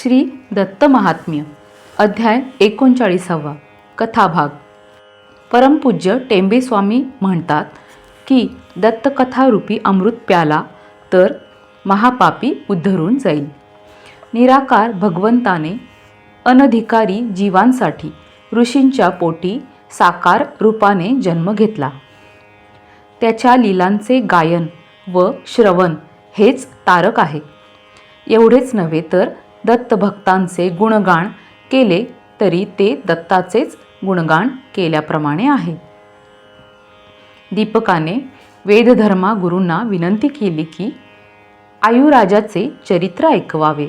श्री दत्त महात्म्य अध्याय 39 कथाभाग। परमपूज्य टेंबेस्वामी म्हणतात की दत्तकथारूपी अमृत प्याला तर महापापी उद्धरून जाईल। निराकार भगवंताने अनधिकारी जीवांसाठी ऋषींच्या पोटी साकार रूपाने जन्म घेतला। त्याच्या लीलांचे गायन व श्रवण हेच तारक आहे। एवढेच नव्हे तर दत्तभक्तांचे गुणगान केले तरी ते दत्ताचेच गुणगान केल्याप्रमाणे आहे। दीपकाने वेदधर्मा गुरूंना विनंती केली की आयुराजाचे चरित्र ऐकवावे।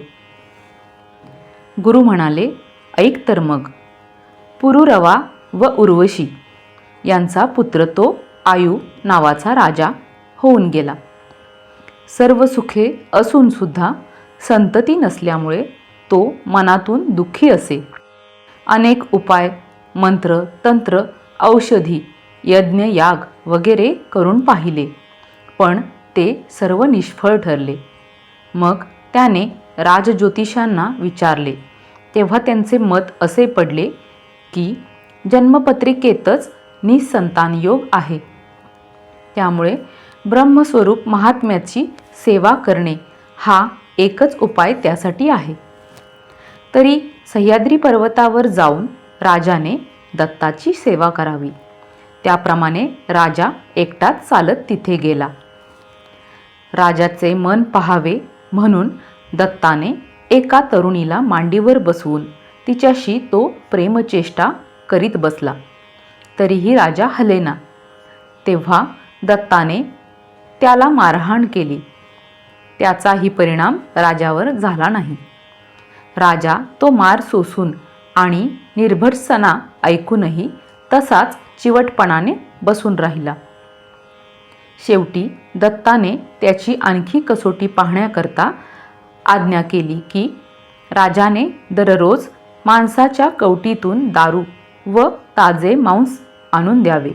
गुरु म्हणाले, ऐक तर मग। पुरुरवा व उर्वशी यांचा पुत्र तो आयु नावाचा राजा होऊन गेला। सर्व सुखे असून सुद्धा संतती नसल्यामुळे तो मनातून दुःखी असे। अनेक उपाय, मंत्र, तंत्र, औषधी, यज्ञ, याग वगैरे करून पाहिले, पण ते सर्व निष्फळ ठरले। मग त्याने राजज्योतिषांना विचारले, तेव्हा त्यांचे मत असे पडले की जन्मपत्रिकेतच निसंतान योग आहे, त्यामुळे ब्रह्मस्वरूप महात्म्याची सेवा करणे हा एकच उपाय त्यासाठी आहे। तरी सह्याद्री पर्वतावर जाऊन राजाने दत्ताची सेवा करावी। त्याप्रमाणे राजा एकटाच चालत तिथे गेला। राजाचे मन पाहावे म्हणून दत्ताने एका तरुणीला मांडीवर बसवून तिच्याशी तो प्रेमचेष्टा करीत बसला, तरीही राजा हलेना। तेव्हा दत्ताने त्याला मारहाण केली। त्याचाही परिणाम राजावर झाला नाही। राजा तो मार सोसून आणि निर्भर्त्सना ऐकूनही तसाच चिवटपणाने बसून राहिला। शेवटी दत्ताने त्याची आणखी कसोटी पाहण्याकरता आज्ञा केली की राजाने दररोज मांसाच्या कवटीतून दारू व ताजे मांस आणून द्यावे।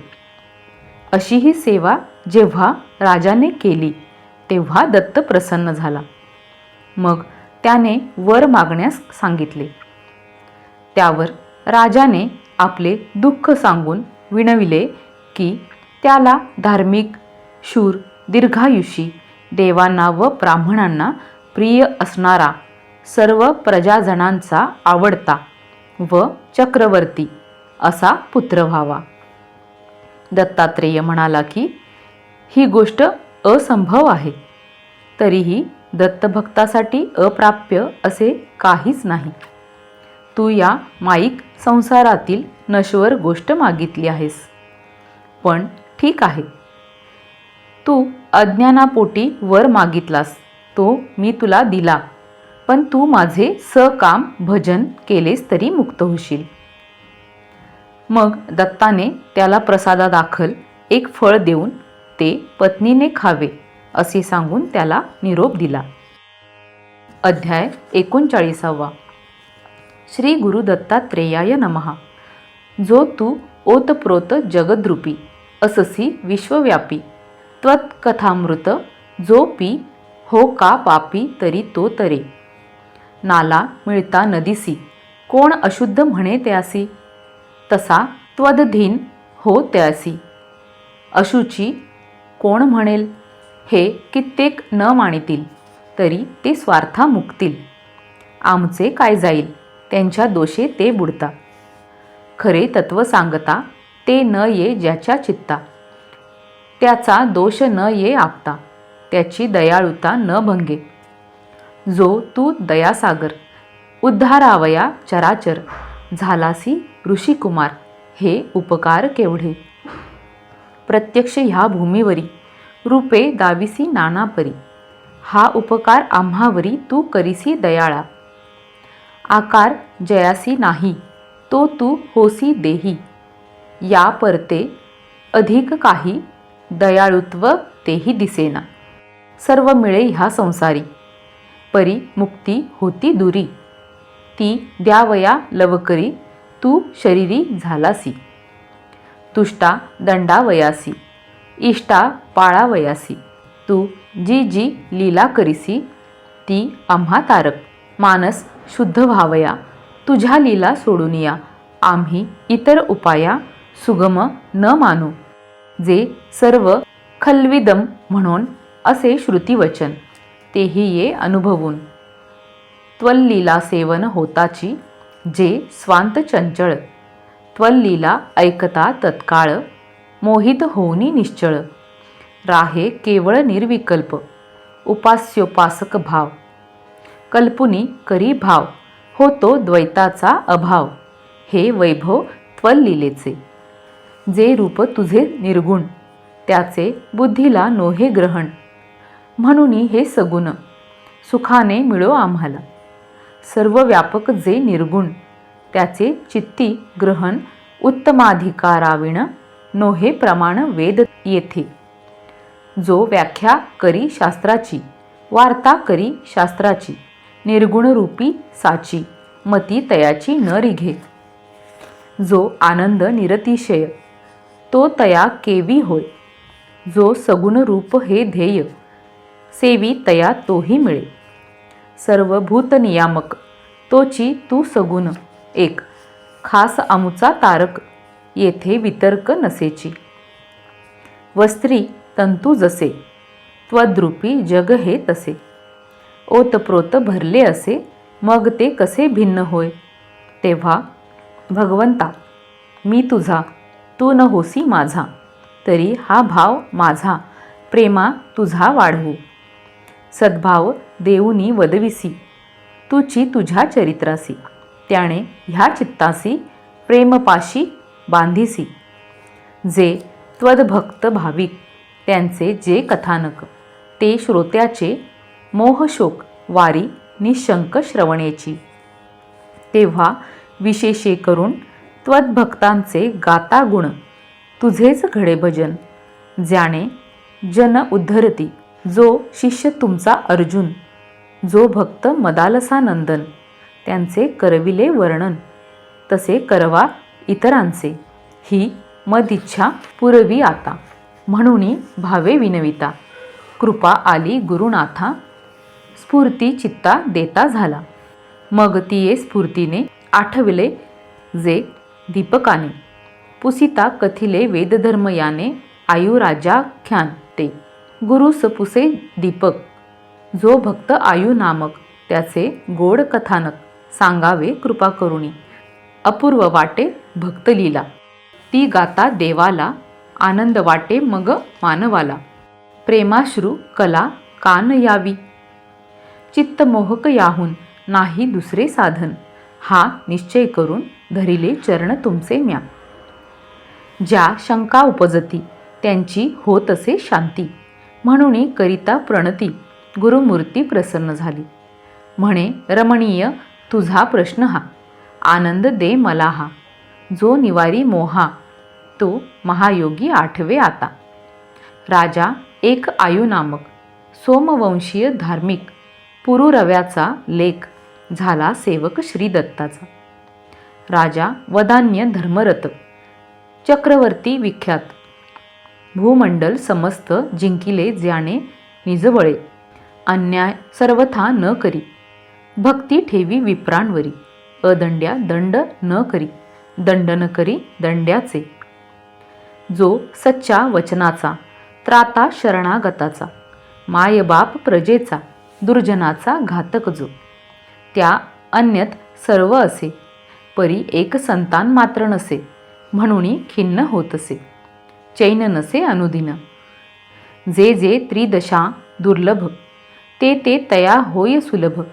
अशी ही सेवा जेव्हा राजाने केली तेव्हा दत्त प्रसन्न झाला। मग त्याने वर मागण्यास सांगितले। त्यावर राजाने आपले दुःख सांगून विनविले की त्याला धार्मिक, शूर, दीर्घायुषी, देवांना व ब्राह्मणांना प्रिय असणारा, सर्व प्रजाजनांचा आवडता व चक्रवर्ती असा पुत्र व्हावा। दत्तात्रेय म्हणाला की ही गोष्ट असंभव आहे, तरीही दत्तभक्तासाठी अप्राप्य असे काहीच नाही। तू या माईक संसारातील नश्वर गोष्ट मागितली आहेस, पण ठीक आहे। तू अज्ञानापोटी वर मागितलास तो मी तुला दिला, पण तू माझे सकाम भजन केलेस तरी मुक्त होशील। मग दत्ताने त्याला प्रसादादाखल एक फळ देऊन ते पत्नीने खावे असे सांगून त्याला निरोप दिला। अध्याय 39 श्री गुरु दत्तात्रेयाय नमः। जो तू ओतप्रोत जगद्रूपी अससी विश्वव्यापी, त्वत्कथामृत जो पी हो का पापी तरी तो तरे। नाला मिळता नदीसी कोण अशुद्ध म्हणे त्यासी, तसा त्वदधीन हो त्यासी। अशुची कोण म्हणेल हे कित्येक न मानितील, तरी ते स्वार्था मुक्तील। आमचे काय जाईल त्यांच्या दोषे ते बुडता। खरे तत्व सांगता ते न ये ज्याच्या चित्ता, त्याचा दोष न ये आपता, त्याची दयाळुता न भंगे। जो तू दयासागर उद्धारावया चराचर, झालासी ऋषिकुमार हे उपकार केवढे। प्रत्यक्ष ह्या भूमीवरी रूपे दाविसी नानापरी, हा उपकार आम्हावरी तू करीसी दयाळा। आकार जयासी नाही तो तू होसी देही, या परते अधिक काही दयाळुत्व तेही दिसेना। सर्व मिळे ह्या संसारी, परी मुक्ती होती दुरी। ती द्यावया लवकरी तू शरीरी झालासी। तुष्टा दंडावयासी इष्टा पाळावयासी, तू जी जी लीला करीसी ती आम्हा तारक। मानस शुद्ध व्हावया, तुझ्या लीला सोडूनिया आम्ही इतर उपाया सुगम न मानू. जे सर्व खल्विदम म्हणून असे श्रुतिवचन, तेही ये अनुभवून. त्वल्लीला सेवन होताची जे स्वांत चंचळ, त्वल्लीला ऐकता तत्काळ मोहित होऊनी निश्चळ. राहे केवळ निर्विकल्प उपास्योपासक भाव, कल्पुनी करी भाव होतो द्वैताचा अभाव. हे वैभव त्वल्लीलेचे. जे रूप तुझे निर्गुण, त्याचे बुद्धीला नोहे ग्रहण. म्हणून हे सगुण सुखाने मिळो आम्हाला. सर्व व्यापक जे निर्गुण, त्याचे चित्ती ग्रहण उत्तमाधिकाराविण नोहे प्रमाण वेद येथे. जो व्याख्या करी शास्त्राची, वार्ता करी शास्त्राची, निर्गुणरूपी साची मती तयाची न रिघे. जो आनंद निरतिशय, तो तया केवी होय. जो सगुण रूप हे ध्येय, सेवी तया तोही मिळे. सर्व भूत नियामक, तोची तू सगुण एक. खास आमुचा तारक, येथे वितर्क नसेची. वस्त्री तंतू जसे, त्वद्रूपी जग हे तसे. ओतप्रोत भरले असे, मग ते कसे भिन्न होय. तेव्हा भगवंता मी तुझा, तू न होसी माझा. तरी हा भाव माझा प्रेमा तुझा वाढवू. सद्भाव देऊनी वदविसी, तुची तुझ्या चरित्रासी. त्याने ह्या चित्तासी प्रेमपाशी बांधिसी. जे त्वद्भक्त भाविक, त्यांचे जे कथानक, ते श्रोत्याचे मोहशोक वारी निशंक श्रवणेची. तेव्हा विशेषे करून त्वद्भक्तांचे गाता गुण, तुझेच घडे भजन. ज्याने जन उद्धरती, जो शिष्य तुमचा अर्जुन. जो भक्त मदालसा नंदन, त्यांचे करविले वर्णन. तसे करवा इतरांचे, ही मदिच्छा पुरवी आता. म्हणून भावे विनविता, कृपा आली गुरुनाथा. स्फूर्ती चित्ता देता झाला, मग तिये स्फूर्तीने आठविले जे दीपकाने. पुसिता कथिले वेदधर्म याने, आयुराजाख्यान ते. गुरुस पुसे दीपक, जो भक्त आयु नामक. त्याचे गोड कथानक सांगावे कृपा करुणी. अपूर्व वाटे भक्तलीला, ती गाता देवाला. आनंद वाटे मग मानवाला. प्रेमाश्रू कला कान यावी, चित्तमोहक याहून नाही दुसरे साधन. हा निश्चय करून धरिले चरण तुमचे म्या. ज्या शंका उपजती, त्यांची होत असे शांती. म्हणून करिता प्रणती, गुरुमूर्ती प्रसन्न झाली. म्हणे रमणीय तुझा प्रश्न हा, आनंद दे मला हा. जो निवारी मोहा, तो महायोगी आठवे आता. राजा एक आयु नामक, सोमवंशीय धार्मिक. पुरुरव्याचा लेख, झाला सेवक श्री दत्ताचा. राजा वदान्य धर्मरत, चक्रवर्ती विख्यात. भूमंडल समस्त जिंकिले ज्याने निजबळे. अन्याय सर्वथा न करी, भक्ती ठेवी विप्रांवरी. अदंड्या दंड न करी, दंड न करी दंड्याचे. जो सच्चा वचनाचा, त्राता शरणागताचा. मायबाप प्रजेचा, दुर्जनाचा घातक जो. त्या अन्यत सर्व असे, परी एक संतान मात्र नसे. म्हणून खिन्न होत असे, चैन नसे अनुदिन. जे जे त्रिदशा दुर्लभ, ते ते तया होय सुलभ.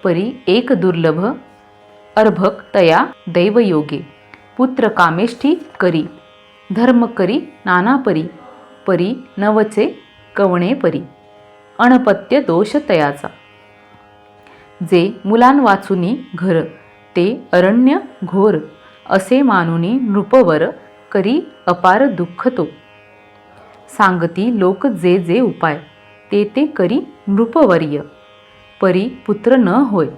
परी एक दुर्लभ, अर्भक तया दैवयोगे. पुत्र कामेष्ठी करी, धर्म करी नाना परी. परी नवचे कवणे परी, अणपत्य दोष तयाचा. जे मुलां वाचुनी घर, ते अरण्य घोर. असे मानुनी नृपवर, करी अपार दुःख तो. सांगती लोक जे जे उपाय, ते ते करी नृपवर्य. परी पुत्र न होय,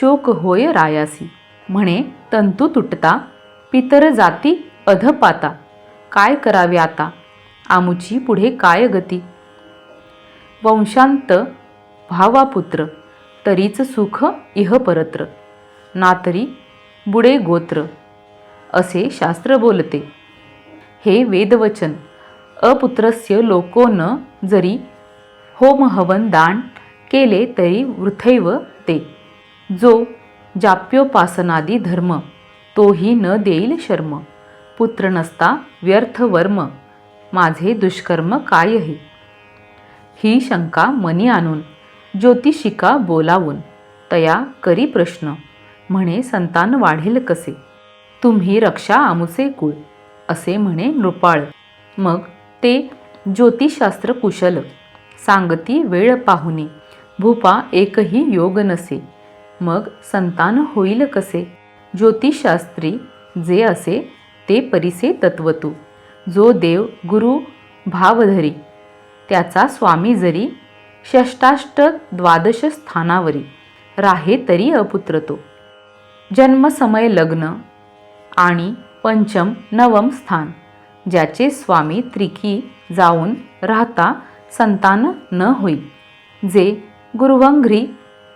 शोक होय रायासी. म्हणे तंतू तुटता, पितर जाती अधपाता. काय करावे आता, आमुची पुढे काय गती. वंशांत व्हावा पुत्र, तरीच सुख इह परत्र, ना तरी बुडे गोत्र, असे शास्त्र बोलते. हे वेदवचन अपुत्रस्य लोको न जरी होम हवन दान केले तरी वृथैव ते. जो जाप्योपासनादी धर्म तोही न देईल शर्म. पुत्र नसता व्यर्थ वर्म, माझे दुष्कर्म काय हे. ही शंका मनी आणून ज्योतिषिका बोलावून तया करी प्रश्न, म्हणे संतान वाढेल कसे. तुम्ही रक्षा आमुचे कुळ, असे म्हणे नृपाळ. मग ते ज्योतिषशास्त्र कुशल सांगती वेळ पाहुनी, भूपा एकही योग नसे, मग संतान होईल कसे. ज्योतिषशास्त्री जे असे ते परिसे तत्वतू. जो देव गुरु भावधरी, त्याचा स्वामी जरी षष्टाष्ट द्वादश स्थानावरी, राहे तरी अपुत्र तो. जन्म समय लग्न आणि पंचम नवम स्थान, ज्याचे स्वामी त्रिकी जाऊन राहता संतान न होई. जे गुरुवंघ्री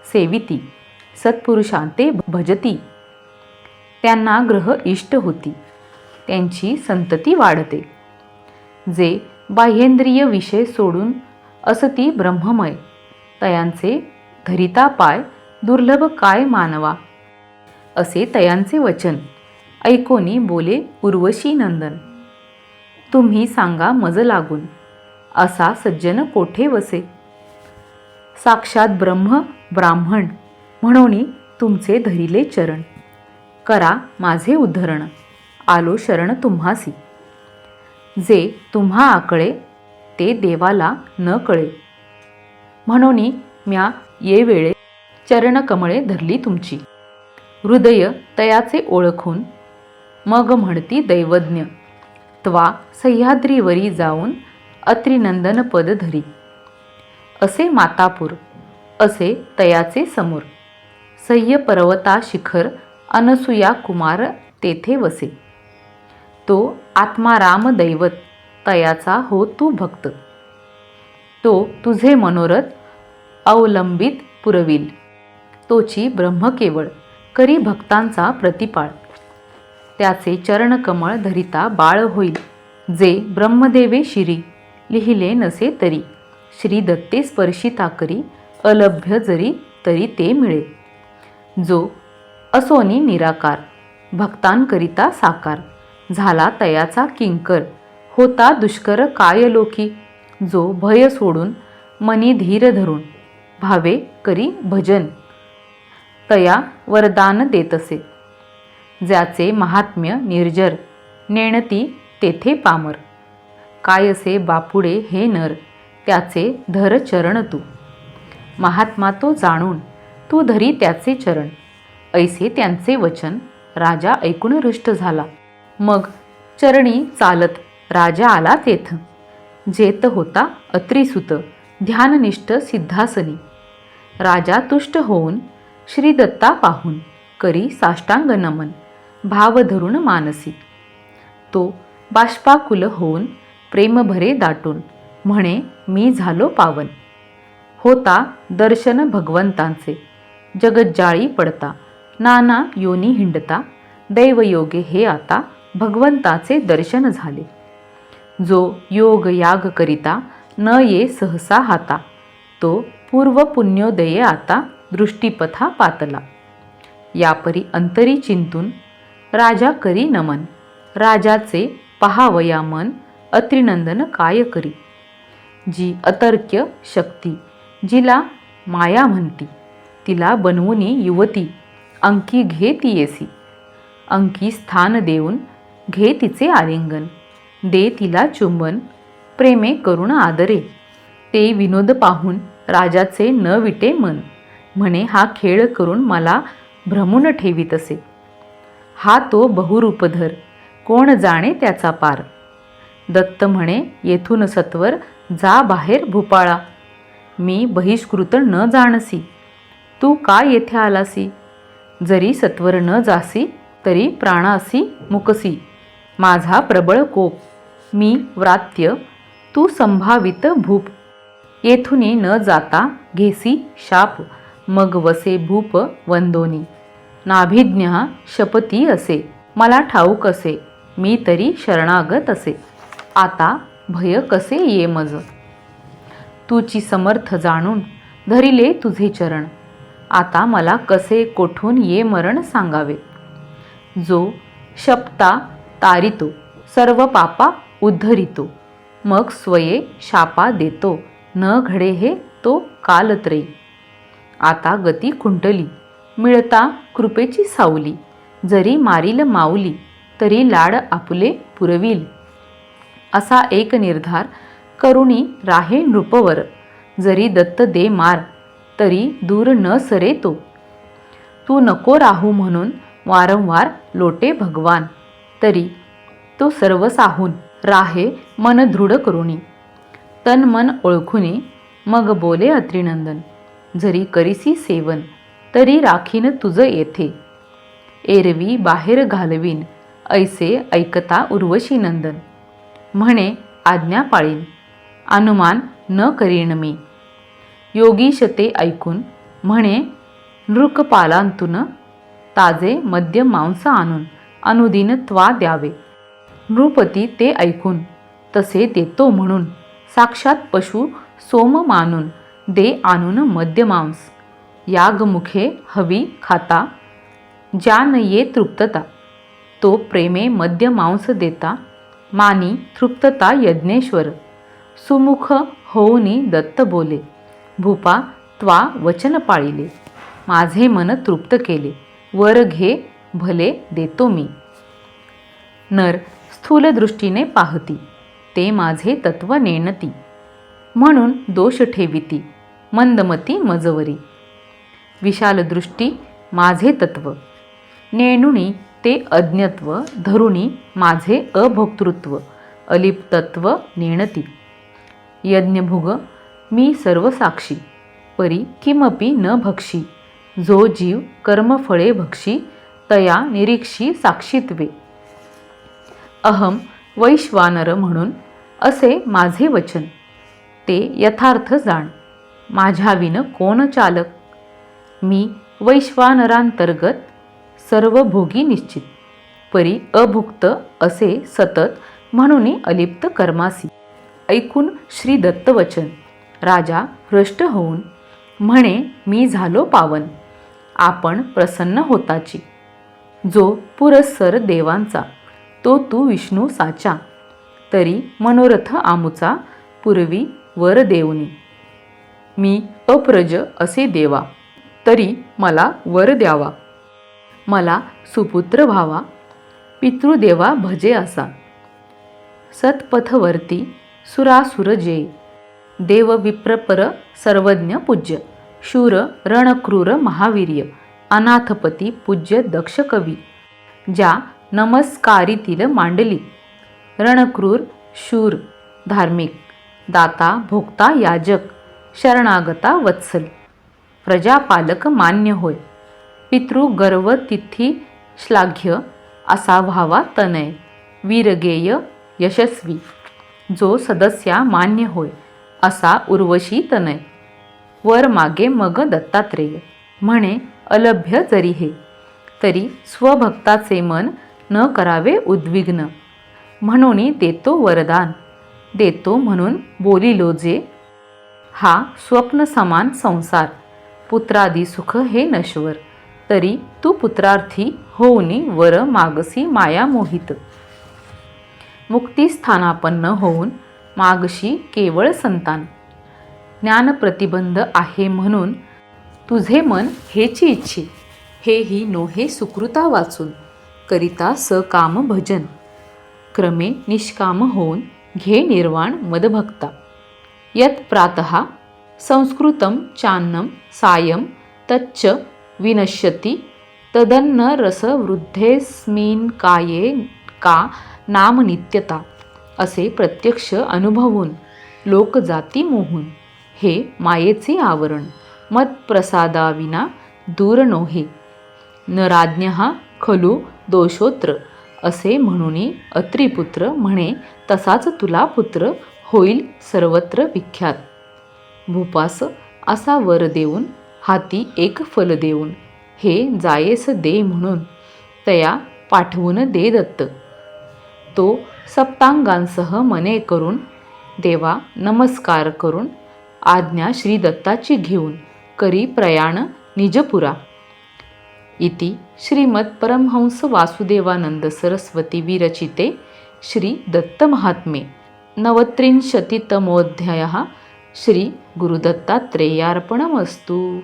सेविती सत्पुरुषांते भजती, त्यांना ग्रह इष्ट होती, त्यांची संतती वाढते. जे बाह्येंद्रिय विषय सोडून असती ब्रह्ममय, तयांचे धरिता पाय दुर्लभ काय मानवा. असे तयांचे वचन ऐकोनी बोले उर्वशी नंदन. तुम्ही सांगा मज लागून, असा सज्जन कोठे वसे. साक्षात ब्रह्म ब्राह्मण म्हणून तुमचे धरिले चरण, करा माझे उद्धरण, आलो शरण तुम्हासी. जे तुम्हा आकळे ते देवाला न कळे, म्हणून म्या ये वेळे चरणकमळे धरली तुमची. हृदय तयाचे ओळखून मग म्हणती दैवज्ञ, त्वा सह्याद्रीवरी जाऊन अत्रिनंदन पद धरी. असे मातापूर, असे तयाचे समोर, सह्य पर्वता शिखर अनसुया कुमार तेथे वसे. तो आत्माराम दैवत तयाचा हो तू भक्त, तो तुझे मनोरथ अवलंबित पुरविल. तोची ब्रह्म केवळ करी भक्तांचा प्रतिपाळ, त्याचे चरणकमळ धरिता बाळ होईल. जे ब्रह्मदेवे शिरी लिहिले नसे तरी, श्री दत्ते स्पर्शिता करी अलभ्य जरी तरी ते मिळे. जो असोनी निराकार भक्तांकरिता साकार, झाला तयाचा किंकर होता दुष्कर काय लोकी. जो भय सोडून मनी धीर धरून भावे करी भजन, तया वरदान देतसे. ज्याचे महात्म्य निर्जर नेणती तेथे पामर, कायसे बापुडे हे नर त्याचे धर चरण तू. महात्मा तो जाणून तू धरी त्याचे चरण, ऐसे त्यांचे वचन राजा ऐकून हृष्ट झाला. मग चरणी चालत राजा आला तेथ, जेत होता अत्रिसुत ध्याननिष्ठ सिद्धासनी. राजा तुष्ट होऊन श्री दत्ता पाहून करी साष्टांग नमन भाव धरून मानसी. तो बाष्पाकुल होऊन प्रेम भरे दाटून म्हणे मी झालो पावन. होता दर्शन भगवंतांचे जगज्जाळी पडता, नाना योनी हिंडता, दैवयोगे हे आता भगवंताचे दर्शन झाले. जो योग याग करिता न ये सहसा हाता, तो पूर्व पुण्योदये आता दृष्टीपथा पातला. यापरी अंतरी चिंतून राजा करी नमन, राजाचे पहावया मन अत्रिनंदन काय करी. जी अतर्क्य शक्ती जिला माया म्हणती, तिला बनवुनी युवती अंकी घे ती येसी. अंकी स्थान देऊन घे तिचे आलिंगन, दे तिला चुंबन प्रेमे करुण आदरे. ते विनोद पाहून राजाचे न विटे मन, म्हणे हा खेळ करून मला भ्रमून ठेवीत असे. हा तो बहुरूपधर कोण जाणे त्याचा पार. दत्त म्हणे येथून सत्वर जा बाहेर भूपाळा, मी बहिष्कृत न जाणसी, तू का येथे आलासी. जरी सत्वर न जासी तरी प्राणासी मुकसी. माझा प्रबळ कोप मी व्रात्य, तू संभावित भूप. येथुनी न जाता घेसी शाप, मग वसे भूप वंदोनी. नाभिज्ञ शपती असे, मला ठाऊक असे, मी तरी शरणागत असे. आता भय कसे ये मज, तुची समर्थ जाणून धरिले तुझे चरण. आता मला कसे कोठून ये मरण सांगावे. जो शपता तारितो सर्व पापा उद्धरितो, मग स्वये शापा देतो न घडे हे तो कालत्रयी. आता गती खुंटली मिळता कृपेची सावली, जरी मारील माऊली तरी लाड आपुले पुरविल. असा एक निर्धार करुणी राहे नृपवर, जरी दत्त दे मार तरी दूर न सरे तो. तू नको राहू म्हणून वारंवार लोटे भगवान, तरी तो सर्व साहून राहे मन दृढ करुणी. तन मन ओळखुनी मग बोले अत्रिनंदन, जरी करिसी सेवन तरी राखीन तुझ येथे. एरवी बाहेर घालवीन ऐसे ऐकता उर्वशी नंदन, म्हणे आज्ञा पाळीन अनुमान न करीन मी. योगीश ते ऐकून म्हणे नृकपालांतून, ताजे मद्य मांस आणून अनुदिन त्वा द्यावे. नृपती ते ऐकून तसे देतो म्हणून, साक्षात पशु सोम मानून दे आणून मद्य मांस. यागमुखे हवी खाता ज्यान ये तृप्तता, तो प्रेमे मद्य मांस देता मानी तृप्तता यज्ञेश्वर. सुमुख होऊनी दत्त बोले, भूपा त्वा वचन पाळिले. माझे मन तृप्त केले, वर घे भले देतो मी. नर स्थूल दृष्टीने पाहती, ते माझे तत्व नेणती. म्हणून दोष ठेविती मंदमती मजवरी. विशाल दृष्टी माझे तत्व नेणुनी, ते अज्ञत्व धरुणी माझे अभोक्तृत्व अलिप्तत्व नेणती. यज्ञभुग मी सर्व साक्षी, परी किमपि न भक्षी. जो जीव कर्मफळे भक्षी, तया निरीक्षी साक्षीत्वे. अहम वैश्वानर म्हणून असे माझे वचन, ते यथार्थ जाण. माझ्याविन कोण चालक. मी वैश्वानरांतर्गत सर्व भोगी निश्चित, परी अभुक्त असे सतत म्हणून अलिप्त कर्मासी. ऐकून श्री दत्त वचन राजा हृष्ट होऊन म्हणे, मी झालो पावन आपण प्रसन्न होताची. जो पुरस्सर देवांचा, तो तू विष्णू साचा. तरी मनोरथ आमुचा पूर्वी वर देऊनी. मी अप्रज असे देवा, तरी मला वर द्यावा. मला सुपुत्र व्हावा, पितृदेवा भजे असा. सत्पथवर्ती सुरासुर जे, देव विप्रपर सर्वज्ञ पूज्य. शूर रणक्रूर महावीर्य, अनाथपती पूज्य दक्ष कवी. ज्या नमस्कारीतील मांडली, रणक्रूर शूर धार्मिक. दाता भोक्ता याजक, शरणागता वत्सल. प्रजापालक मान्य होय, पितृगर्व तिथी श्लाघ्य. असा व्हावा तनय, वीरगेय यशस्वी. जो सदस्या मान्य होय, असा उर्वशी तनय. वर मागे मग दत्तात्रेय, म्हणे अलभ्य जरी हे. तरी स्वभक्ताचे मन न करावे उद्विग्न. म्हणून देतो वरदान, देतो म्हणून बोलिलो जे. हा स्वप्न समान संसार, पुत्रादी सुख हे नश्वर. तरी तू पुत्रार्थी होऊनी वर मागसी माया मोहित. मुक्तिस्थानापन्न होऊन मागशी केवळ संतान. ज्ञान प्रतिबंध आहे म्हणून तुझे मन हेची इच्छी. हेही नोहे सुकृता वाचून, करिता सकाम भजन. क्रमे निष्काम होऊन घे निर्वाण मदभक्ता. यत् प्रातः संस्कृतं चान्नं सायं तच्च विनश्यति, तदन्न रस वृद्धेस्मिन् काये का नाम नित्यता. असे प्रत्यक्ष अनुभवून लोक जाती मोहून. हे मायेचे आवरण मत्प्रसादाविना दूर नोहे. न राज्ञः खलु दोषोत्र, असे म्हणून अत्रिपुत्र म्हणे तसाच तुला पुत्र होईल सर्वत्र विख्यात. भूपास असा वर देऊन हाती एक फल देऊन, हे जायेस दे म्हणून तया पाठवून दे दत्त. तो सप्तांगांसह मने करून देवा नमस्कार करून आज्ञा श्री दत्ताची घेऊन करी प्रयाण निजपुरा. इति श्रीमद परमहंस वासुदेवानंद सरस्वती विरचिते श्री दत्तमहात्म्ये 39तमोऽध्यायः. श्री गुरुदत्तात्रेयार्पणमस्तु.